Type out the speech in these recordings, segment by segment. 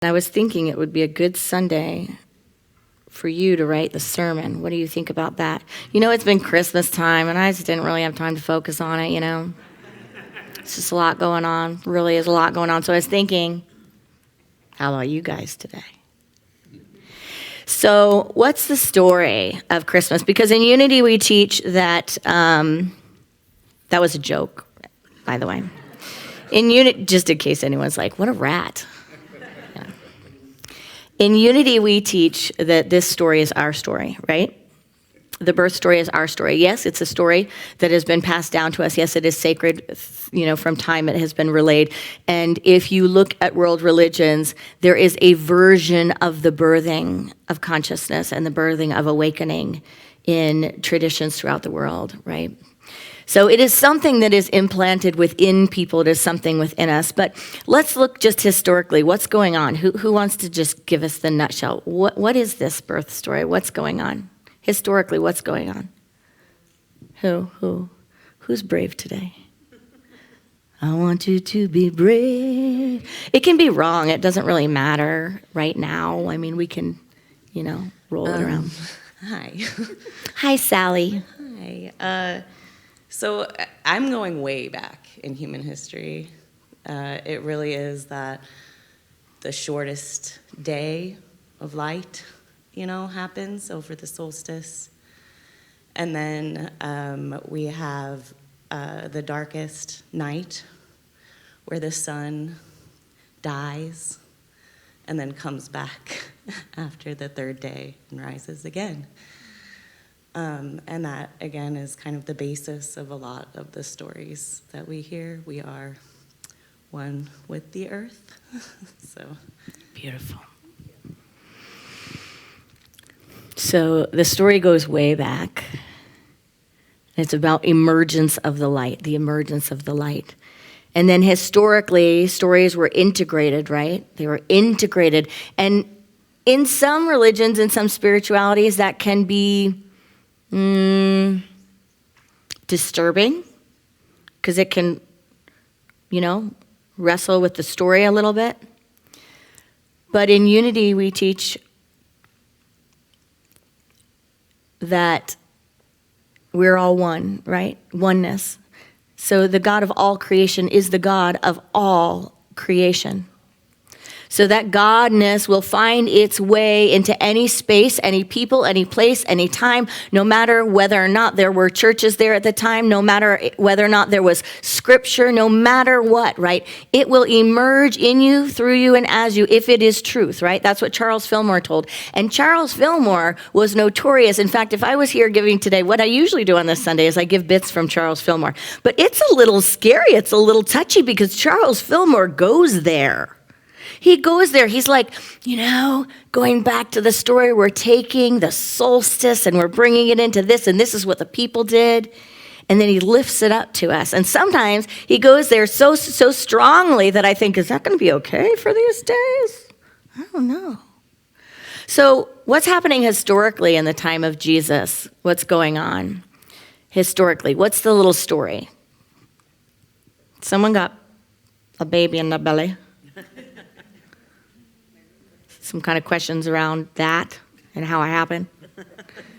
I was thinking it would be a good Sunday for you to write the sermon. What do you think about that? You know, it's been Christmas time, and I just didn't really have time to focus on it, you know. It's just a lot going on. Really is a lot going on. So I was thinking, how about you guys today? So what's the story of Christmas? Because in Unity we teach that, that was a joke, by the way. In Unity, just in case anyone's like, what a rat. Yeah. In Unity we teach that this story is our story, right? The birth story is our story. Yes, it's a story that has been passed down to us. Yes, it is sacred, you know, from time it has been relayed. And if you look at world religions, there is a version of the birthing of consciousness and the birthing of awakening in traditions throughout the world, right? So it is something that is implanted within people. It is something within us. But let's look just historically. What's going on? Who wants to just give us the nutshell? What is this birth story? What's going on? Historically, what's going on? Who's brave today? I want you to be brave. It can be wrong. It doesn't really matter right now. I mean, we can, you know, roll it around. Hi. Hi, Sally. Hi. So I'm going way back in human history. It really is that the shortest day of light, you know, happens over the solstice. And then we have the darkest night where the sun dies and then comes back after the third day and rises again. And that, again, is kind of the basis of a lot of the stories that we hear. We are one with the earth. So Beautiful. So the story goes way back. It's about emergence of the light, the emergence of the light. And then historically, stories were integrated, right? They were integrated. And in some religions, in some spiritualities, that can be disturbing, because it can, you know, wrestle with the story a little bit. But in Unity, we teach that we're all one, right? Oneness. So the God of all creation is the God of all creation. So that godness will find its way into any space, any people, any place, any time, no matter whether or not there were churches there at the time, no matter whether or not there was scripture, no matter what, right? It will emerge in you, through you, and as you, if it is truth, right? That's what Charles Fillmore told. And Charles Fillmore was notorious. In fact, if I was here giving today, what I usually do on this Sunday is I give bits from Charles Fillmore. But it's a little scary, it's a little touchy, because Charles Fillmore goes there. He goes there. He's like, you know, going back to the story, we're taking the solstice and we're bringing it into this, and this is what the people did. And then he lifts it up to us. And sometimes he goes there so strongly that I think, is that going to be okay for these days? I don't know. So what's happening historically in the time of Jesus? What's going on historically? What's the little story? Someone got a baby in the belly. Some kind of questions around that and how it happened.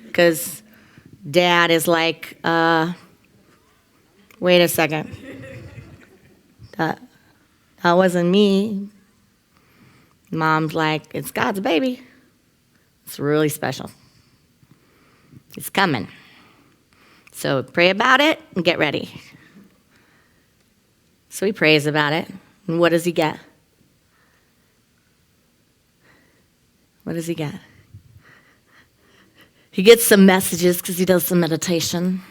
Because dad is like, wait a second. That wasn't me. Mom's like, it's God's baby. It's really special. It's coming. So pray about it and get ready. So he prays about it. And what does he get? What does he get? He gets some messages because he does some meditation.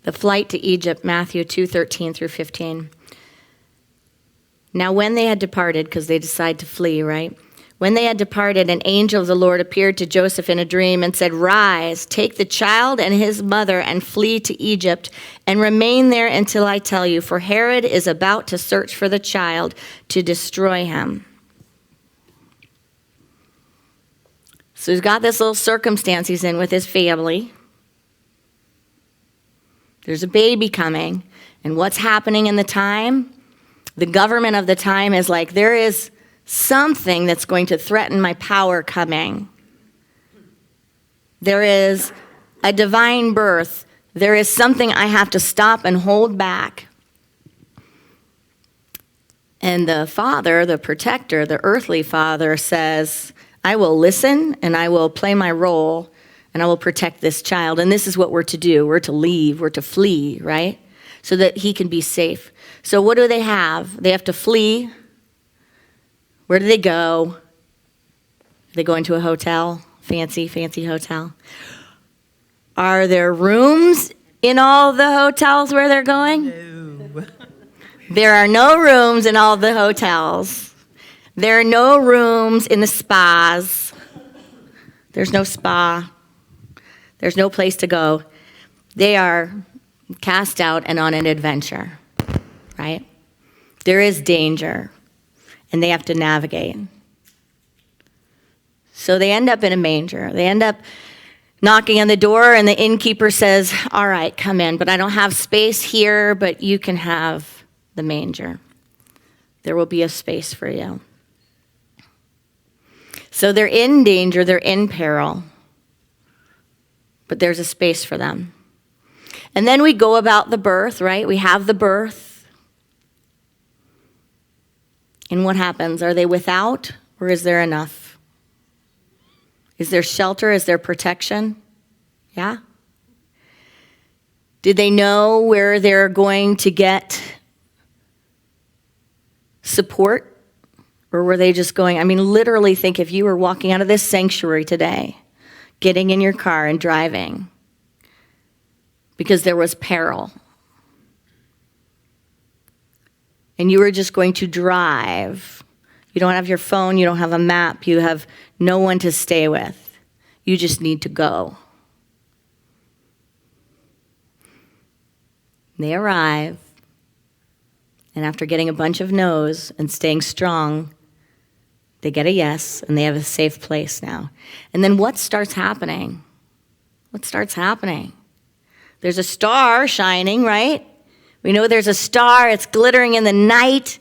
The flight to Egypt, Matthew 2:13 through 15. Now when they had departed, because they decide to flee, right? When they had departed, an angel of the Lord appeared to Joseph in a dream and said, "Rise, take the child and his mother and flee to Egypt and remain there until I tell you, for Herod is about to search for the child to destroy him." So he's got this little circumstance he's in with his family. There's a baby coming. And what's happening in the time? The government of the time is like, there is something that's going to threaten my power coming. There is a divine birth. There is something I have to stop and hold back. And the father, the protector, the earthly father says, I will listen and I will play my role and I will protect this child. And this is what we're to do. We're to leave. We're to flee, right? So that he can be safe. So what do they have? They have to flee. Where do they go? They go into a hotel, fancy hotel. Are there rooms in all the hotels where they're going? No. There are no rooms in all the hotels. There are no rooms in the spas. There's no spa. There's no place to go. They are cast out and on an adventure, right? There is danger, and they have to navigate. So they end up in a manger. They end up knocking on the door, and the innkeeper says, all right, come in, but I don't have space here, but you can have the manger. There will be a space for you. So they're in danger, they're in peril, but there's a space for them. And then we go about the birth, right? We have the birth. And what happens? Are they without, or is there enough? Is there shelter? Is there protection? Yeah? Did they know where they're going to get support? Or were they just going, literally think if you were walking out of this sanctuary today, getting in your car and driving, because there was peril, and you were just going to drive. You don't have your phone, you don't have a map, you have no one to stay with. You just need to go. They arrive, and after getting a bunch of no's and staying strong, they get a yes, and they have a safe place now. And then what starts happening? What starts happening? There's a star shining, right? We know there's a star. It's glittering in the night.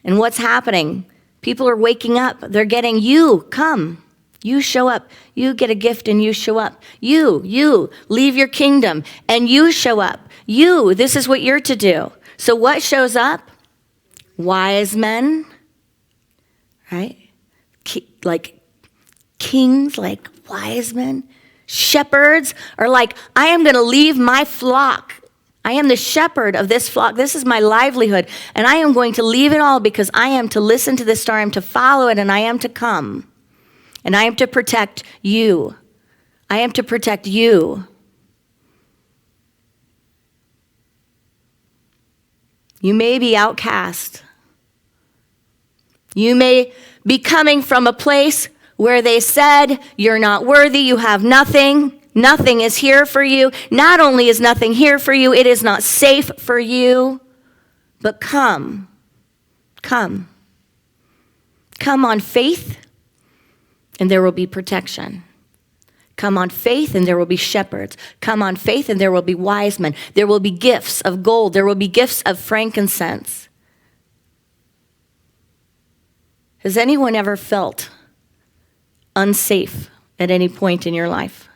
And what's happening? People are waking up. They're getting, you, come. You show up. You get a gift and you show up. You, leave your kingdom and you show up. You, this is what you're to do. So what shows up? Wise men, right? Like kings, like wise men. Shepherds are like, I am going to leave my flock. I am the shepherd of this flock. This is my livelihood. And I am going to leave it all because I am to listen to this star. I am to follow it, and I am to come. And I am to protect you. I am to protect you. You may be outcast. You may be coming from a place where they said, you're not worthy, you have nothing. Nothing is here for you. Not only is nothing here for you, it is not safe for you. But come. Come. Come on faith, and there will be protection. Come on faith, and there will be shepherds. Come on faith, and there will be wise men. There will be gifts of gold. There will be gifts of frankincense. Has anyone ever felt unsafe at any point in your life?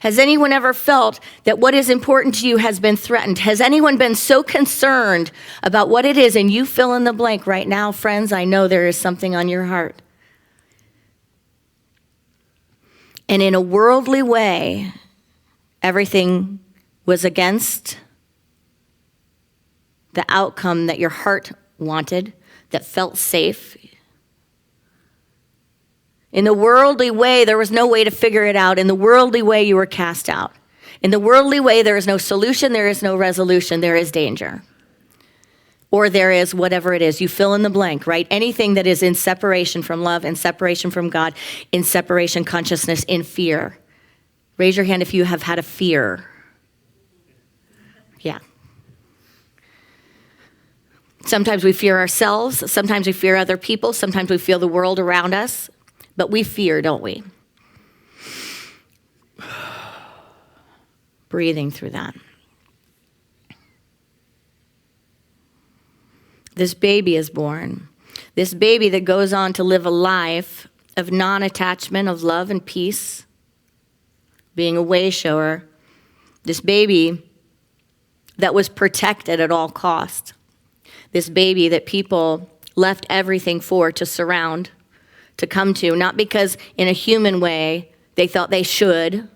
Has anyone ever felt that what is important to you has been threatened? Has anyone been so concerned about what it is, and you fill in the blank right now? Friends, I know there is something on your heart. And in a worldly way, everything was against the outcome that your heart wanted, that felt safe. In the worldly way, there was no way to figure it out. In the worldly way, you were cast out. In the worldly way, there is no solution, there is no resolution, there is danger. or there is whatever it is. You fill in the blank, right? Anything that is in separation from love, in separation from God, in separation consciousness, in fear. Raise your hand if you have had a fear. Yeah. Sometimes we fear ourselves. Sometimes we fear other people. Sometimes we feel the world around us. But we fear, don't we? Breathing through that. This baby is born. This baby that goes on to live a life of non-attachment, of love and peace, being a way shower. This baby that was protected at all costs. This baby that people left everything for, to surround, to come to, not because in a human way they thought they should,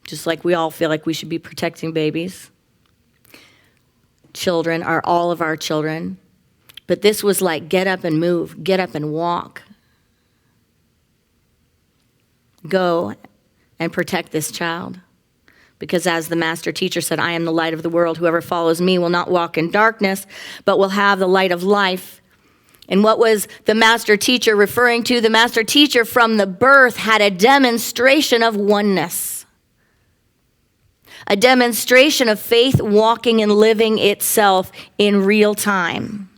just like we all feel like we should be protecting babies. Children are all of our children. But this was like, get up and move, get up and walk. Go and protect this child. Because as the master teacher said, I am the light of the world. Whoever follows me will not walk in darkness, but will have the light of life. And what was the master teacher referring to? The master teacher from the birth had a demonstration of oneness. A demonstration of faith walking and living itself in real time.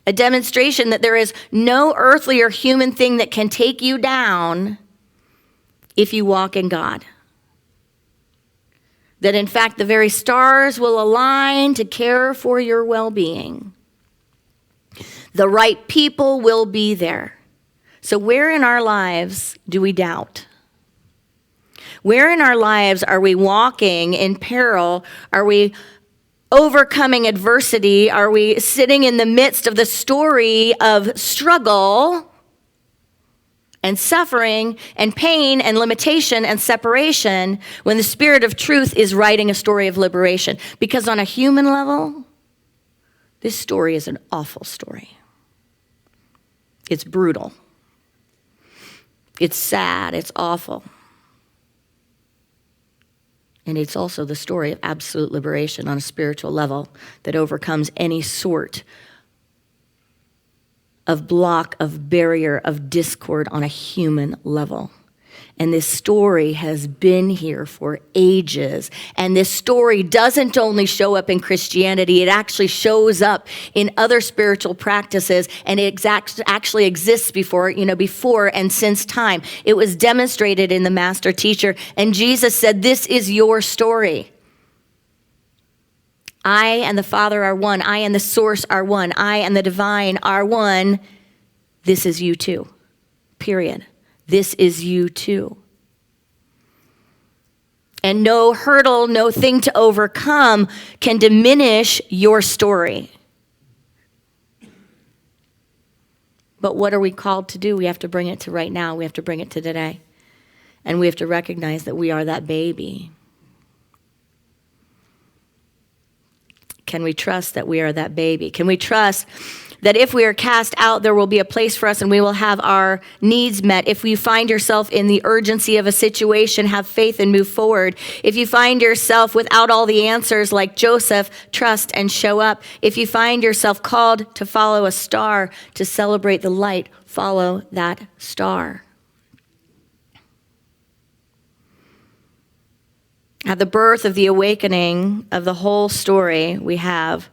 A demonstration that there is no earthly or human thing that can take you down if you walk in God. That in fact the very stars will align to care for your well-being. The right people will be there. So where in our lives do we doubt? Where in our lives are we walking in peril? Are we overcoming adversity? Are we sitting in the midst of the story of struggle and suffering and pain and limitation and separation when the Spirit of truth is writing a story of liberation? Because on a human level, this story is an awful story. It's brutal. It's sad. It's awful. And it's also the story of absolute liberation on a spiritual level that overcomes any sort of block, of barrier, of discord on a human level. And this story has been here for ages. And this story doesn't only show up in Christianity, it actually shows up in other spiritual practices, and it actually exists before and since time. It was demonstrated in the master teacher, and Jesus said, this is your story. I and the Father are one. I and the source are one. I and the divine are one. This is you too. Period. This is you too. And no hurdle, no thing to overcome can diminish your story. But what are we called to do? We have to bring it to right now. We have to bring it to today. And we have to recognize that we are that baby. Can we trust that we are that baby? Can we trust that if we are cast out, there will be a place for us and we will have our needs met? If you find yourself in the urgency of a situation, have faith and move forward. If you find yourself without all the answers like Joseph, trust and show up. If you find yourself called to follow a star, to celebrate the light, follow that star. At the birth of the awakening of the whole story, we have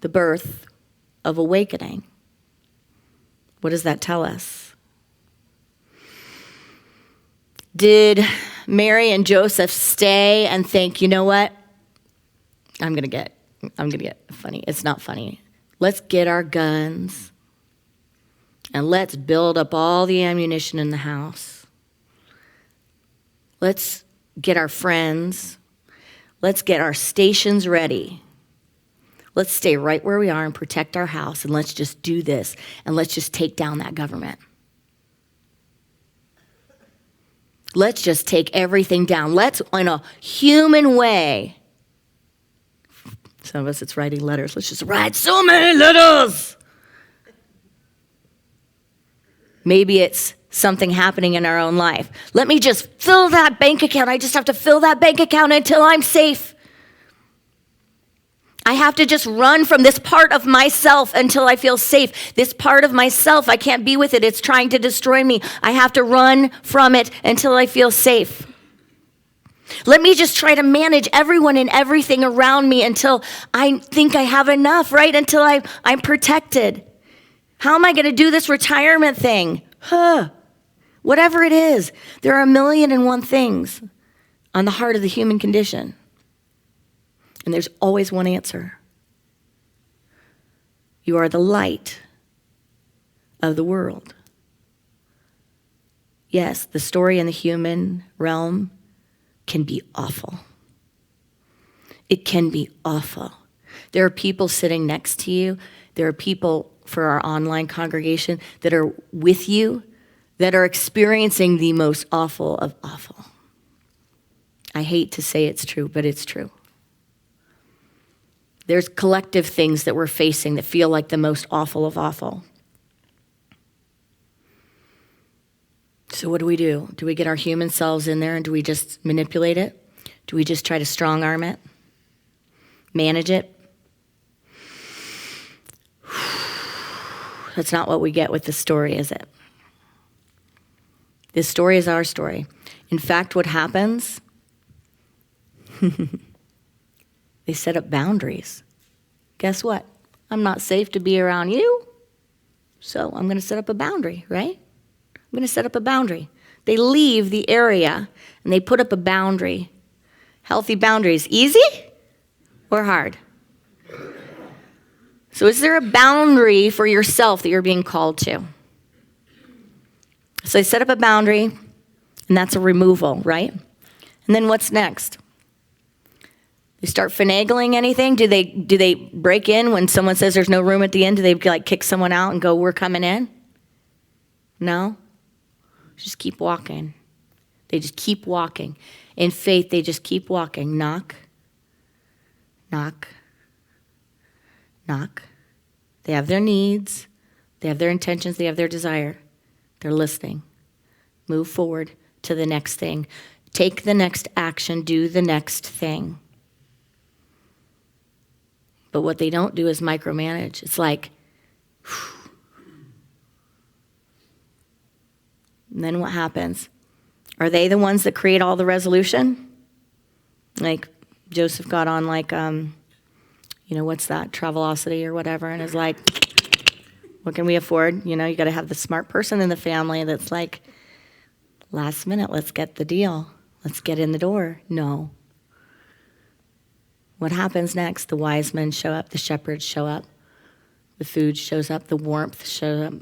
the birth of awakening. What does that tell us? Did Mary and Joseph stay and think, you know what? I'm gonna get funny. It's not funny. Let's get our guns and let's build up all the ammunition in the house. Let's get our friends. Let's get our stations ready. Let's stay right where we are and protect our house, and let's just do this, and let's just take down that government. Let's just take everything down. Let's, in a human way, some of us it's writing letters. Let's just write so many letters. Maybe it's something happening in our own life. Let me just fill that bank account. I just have to fill that bank account until I'm safe. I have to just run from this part of myself until I feel safe. This part of myself, I can't be with it. It's trying to destroy me. I have to run from it until I feel safe. Let me just try to manage everyone and everything around me until I think I have enough, right? Until I'm protected. How am I going to do this retirement thing? Whatever it is, there are 1,000,001 things on the heart of the human condition. And there's always one answer. You are the light of the world. Yes, the story in the human realm can be awful. It can be awful. There are people sitting next to you. There are people for our online congregation that are with you that are experiencing the most awful of awful. I hate to say it's true, but it's true. There's collective things that we're facing that feel like the most awful of awful. So what do? Do we get our human selves in there and do we just manipulate it? Do we just try to strong arm it? Manage it? That's not what we get with the story, is it? This story is our story. In fact, what happens, they set up boundaries. Guess what? I'm not safe to be around you, so I'm going to set up a boundary, right? I'm going to set up a boundary. They leave the area and they put up a boundary. Healthy boundaries, easy or hard? So is there a boundary for yourself that you're being called to? So they set up a boundary, and that's a removal, right? And then what's next? They start finagling anything? Do they break in when someone says there's no room at the end? Do they like kick someone out and go, we're coming in? No? Just keep walking. They just keep walking. In faith, they just keep walking. Knock, knock, knock. They have their needs. They have their intentions. They have their desire. They're listening. Move forward to the next thing. Take the next action. Do the next thing. But what they don't do is micromanage. It's like, whew. And then what happens? Are they the ones that create all the resolution? Like Joseph got on like, what's that, Travelocity or whatever, and is like, what can we afford? You got to have the smart person in the family that's like, last minute, let's get the deal. Let's get in the door. No. What happens next? The wise men show up, the shepherds show up, the food shows up, the warmth shows up.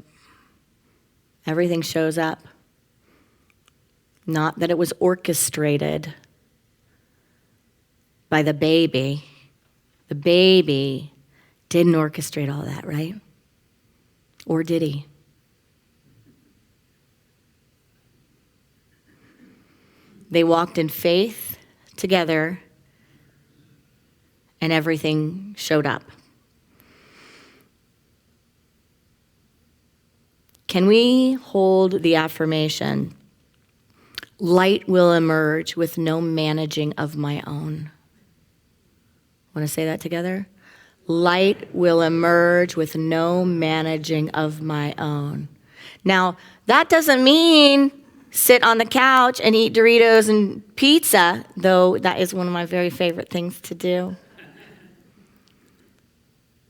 Everything shows up. Not that it was orchestrated by the baby. The baby didn't orchestrate all that, right? Or did he? They walked in faith together, and everything showed up. Can we hold the affirmation, light will emerge with no managing of my own? Want to say that together? Light will emerge with no managing of my own. Now, that doesn't mean sit on the couch and eat Doritos and pizza, though that is one of my very favorite things to do.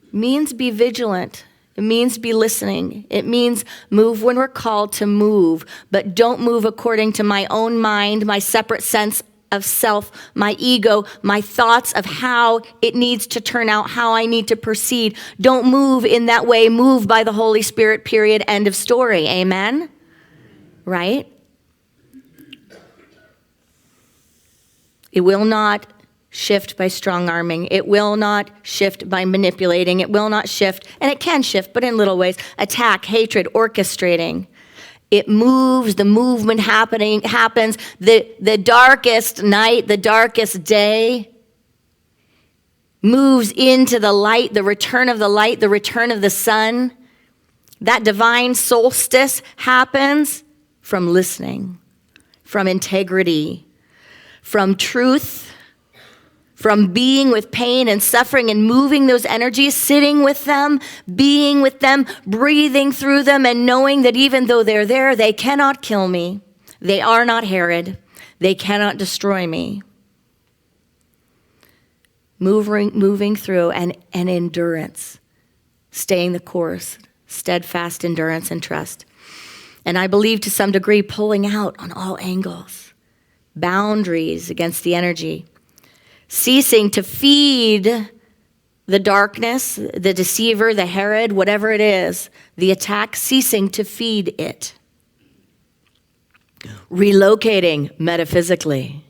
It means be vigilant. It means be listening. It means move when we're called to move, but don't move according to my own mind, my separate sense of self, my ego, my thoughts of how it needs to turn out, how I need to proceed. Don't move in that way. Move by the Holy Spirit, period, end of story. Amen? Right? It will not shift by strong arming. It will not shift by manipulating. It will not shift, and it can shift, but in little ways. Attack, hatred, orchestrating. It moves, the movement happens. The darkest night, the darkest day moves into the light, the return of the light, the return of the sun. That divine solstice happens from listening, from integrity, from truth, from being with pain and suffering and moving those energies, sitting with them, being with them, breathing through them, and knowing that even though they're there, they cannot kill me. They are not Herod. They cannot destroy me. Moving through and endurance, staying the course, steadfast endurance and trust. And I believe to some degree pulling out on all angles, boundaries against the energy, ceasing to feed the darkness, the deceiver, the Herod, whatever it is, the attack, ceasing to feed it. Relocating metaphysically.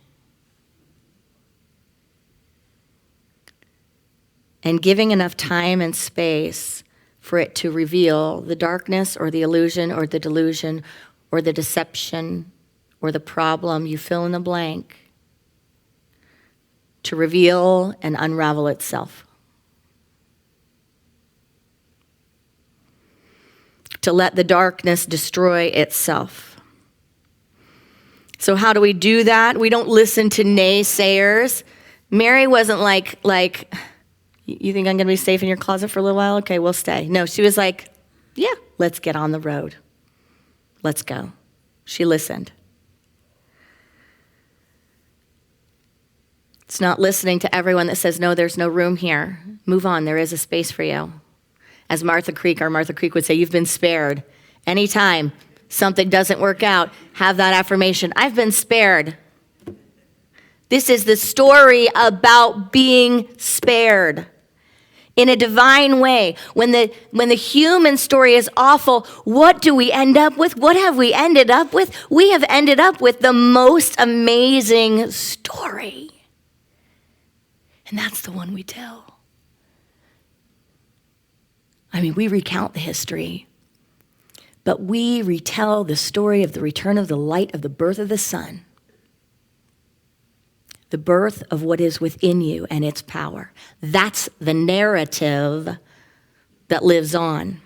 And giving enough time and space for it to reveal the darkness or the illusion or the delusion or the deception or the problem, you fill in the blank, to reveal and unravel itself. To let the darkness destroy itself. So how do we do that? We don't listen to naysayers. Mary wasn't like, you think I'm going to be safe in your closet for a little while? Okay, we'll stay. No, she was like, yeah, let's get on the road. Let's go. She listened. It's not listening to everyone that says, no, there's no room here. Move on. There is a space for you. As Martha Creek would say, you've been spared. Anytime something doesn't work out, have that affirmation. I've been spared. This is the story about being spared in a divine way. When the human story is awful, what do we end up with? What have we ended up with? We have ended up with the most amazing story. And that's the one we tell. I mean, we recount the history, but we retell the story of the return of the light, of the birth of the sun, the birth of what is within you and its power. That's the narrative that lives on.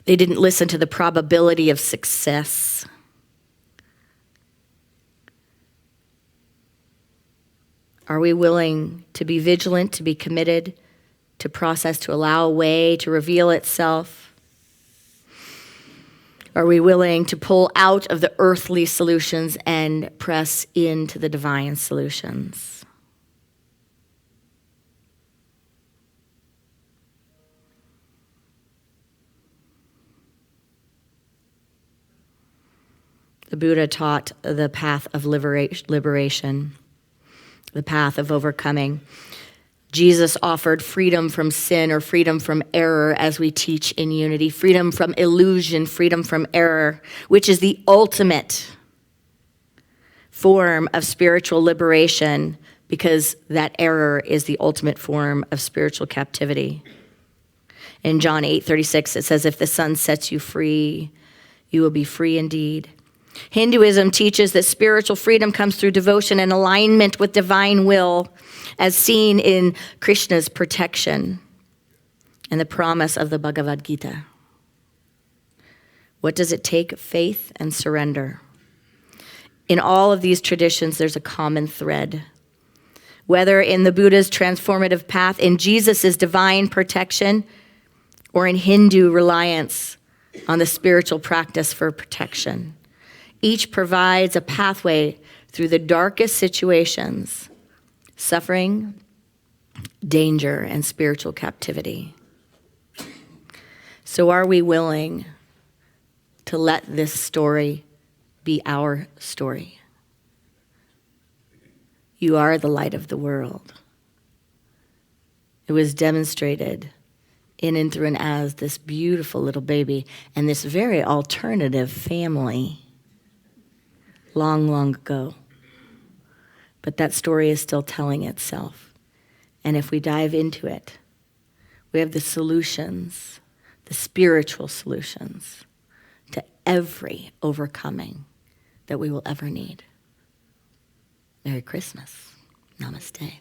They didn't listen to the probability of success. Are we willing to be vigilant, to be committed, to process, to allow a way to reveal itself? Are we willing to pull out of the earthly solutions and press into the divine solutions? The Buddha taught the path of liberation, the path of overcoming. Jesus offered freedom from sin or freedom from error, as we teach in Unity, freedom from illusion, freedom from error, which is the ultimate form of spiritual liberation, because that error is the ultimate form of spiritual captivity. In John 8:36, it says, if the Son sets you free, you will be free indeed. Hinduism teaches that spiritual freedom comes through devotion and alignment with divine will, as seen in Krishna's protection and the promise of the Bhagavad Gita. What does it take? Faith and surrender. In all of these traditions, there's a common thread. Whether in the Buddha's transformative path, in Jesus' divine protection, or in Hindu reliance on the spiritual practice for protection. Each provides a pathway through the darkest situations, suffering, danger, and spiritual captivity. So are we willing to let this story be our story? You are the light of the world. It was demonstrated in and through and as this beautiful little baby and this very alternative family long, long ago. But that story is still telling itself. And if we dive into it, we have the solutions, the spiritual solutions to every overcoming that we will ever need. Merry Christmas. Namaste.